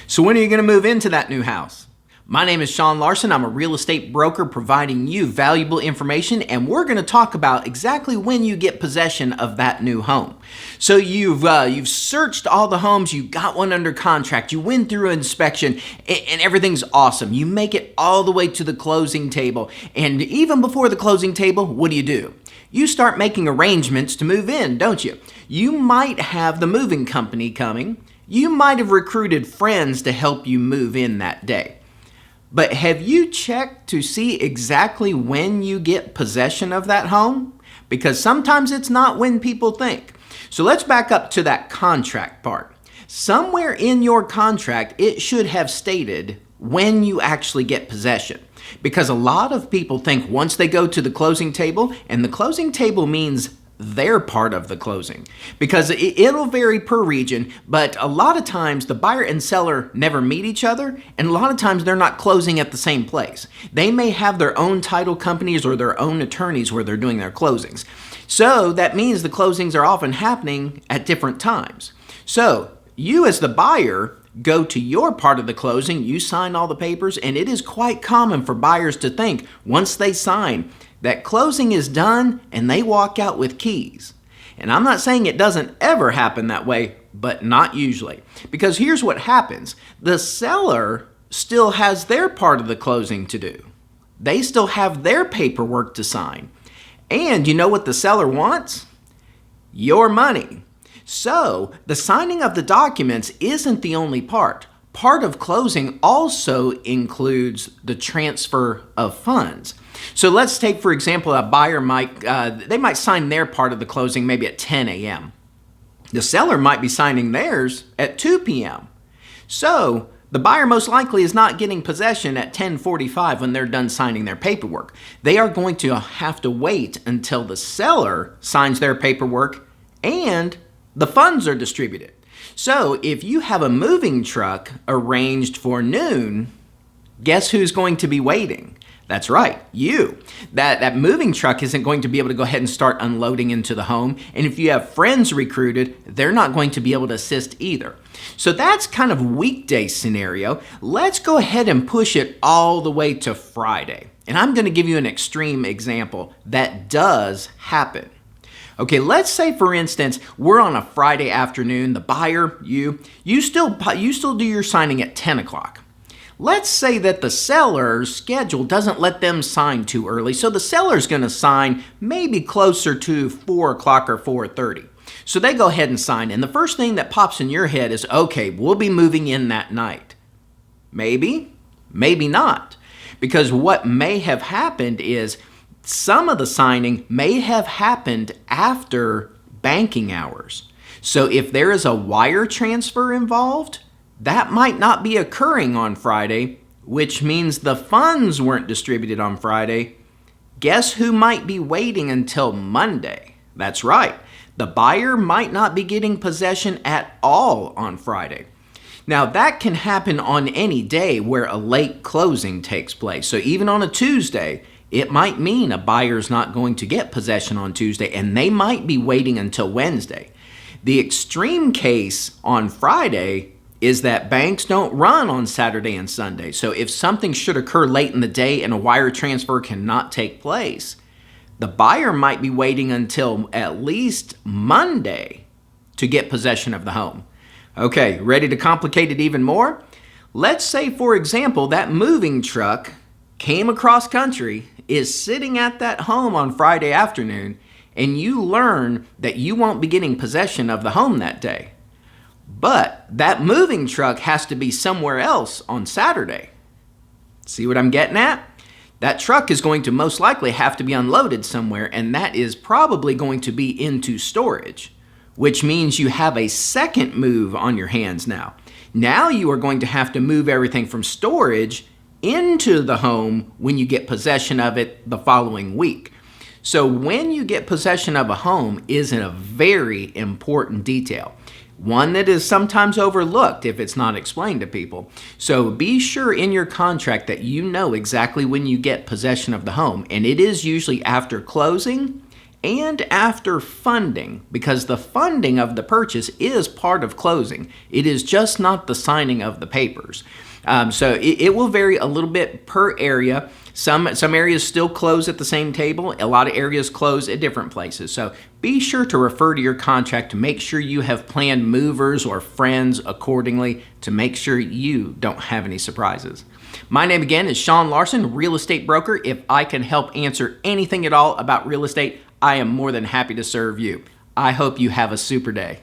So when are you going to move into that new house? My name is Sean Larson. I'm a real estate broker providing you valuable information, and we're going to talk about exactly when you get possession of that new home. So you've searched all the homes, you got one under contract, you went through an inspection, and everything's awesome. You make it all the way to the closing table, and even before the closing table, what do? You start making arrangements to move in, don't you? You might have the moving company coming. You might have recruited friends to help you move in that day. But have you checked to see exactly when you get possession of that home? Because sometimes it's not when people think. So let's back up to that contract part. Somewhere in your contract, it should have stated when you actually get possession. Because a lot of people think once they go to the closing table, and the closing table means their part of the closing, because it'll vary per region, but a lot of times the buyer and seller never meet each other, and a lot of times they're not closing at the same place. They may have their own title companies or their own attorneys where they're doing their closings. So that means the closings are often happening at different times. So you as the buyer go to your part of the closing, you sign all the papers, and it is quite common for buyers to think once they sign that closing is done and they walk out with keys. And I'm not saying it doesn't ever happen that way, but not usually. Because here's what happens. The seller still has their part of the closing to do. They still have their paperwork to sign. And you know what the seller wants? Your money. So the signing of the documents isn't the only part. Part of closing also includes the transfer of funds. So let's take, for example, a buyer might sign their part of the closing maybe at 10 a.m. The seller might be signing theirs at 2 p.m. So the buyer most likely is not getting possession at 10:45 when they're done signing their paperwork. They are going to have to wait until the seller signs their paperwork and the funds are distributed. So if you have a moving truck arranged for noon, guess who's going to be waiting? That's right, you. That moving truck isn't going to be able to go ahead and start unloading into the home. And if you have friends recruited, they're not going to be able to assist either. So that's kind of weekday scenario. Let's go ahead and push it all the way to Friday. And I'm going to give you an extreme example that does happen. Okay, let's say, for instance, we're on a Friday afternoon. The buyer, you still do your signing at 10 o'clock. Let's say that the seller's schedule doesn't let them sign too early, so the seller's going to sign maybe closer to 4 o'clock or 4:30. So they go ahead and sign, and the first thing that pops in your head is, okay, we'll be moving in that night. Maybe, maybe not, because what may have happened is some of the signing may have happened after banking hours. So if there is a wire transfer involved, that might not be occurring on Friday, which means the funds weren't distributed on Friday. Guess who might be waiting until Monday? That's right. The buyer might not be getting possession at all on Friday. Now that can happen on any day where a late closing takes place. So even on a Tuesday, it might mean a buyer's not going to get possession on Tuesday, and they might be waiting until Wednesday. The extreme case on Friday is that banks don't run on Saturday and Sunday. So if something should occur late in the day and a wire transfer cannot take place, the buyer might be waiting until at least Monday to get possession of the home. Okay, ready to complicate it even more? Let's say, for example, that moving truck came across country, is sitting at that home on Friday afternoon, and you learn that you won't be getting possession of the home that day. But that moving truck has to be somewhere else on Saturday. See what I'm getting at? That truck is going to most likely have to be unloaded somewhere, and that is probably going to be into storage, which means you have a second move on your hands now. Now you are going to have to move everything from storage into the home when you get possession of it the following week. So when you get possession of a home is a very important detail. One that is sometimes overlooked if it's not explained to people. So be sure in your contract that you know exactly when you get possession of the home. And it is usually after closing and after funding, because the funding of the purchase is part of closing. It is just not the signing of the papers. So it will vary a little bit per area. Some areas still close at the same table. A lot of areas close at different places. So be sure to refer to your contract to make sure you have planned movers or friends accordingly to make sure you don't have any surprises. My name again is Sean Larson, real estate broker. If I can help answer anything at all about real estate, I am more than happy to serve you. I hope you have a super day.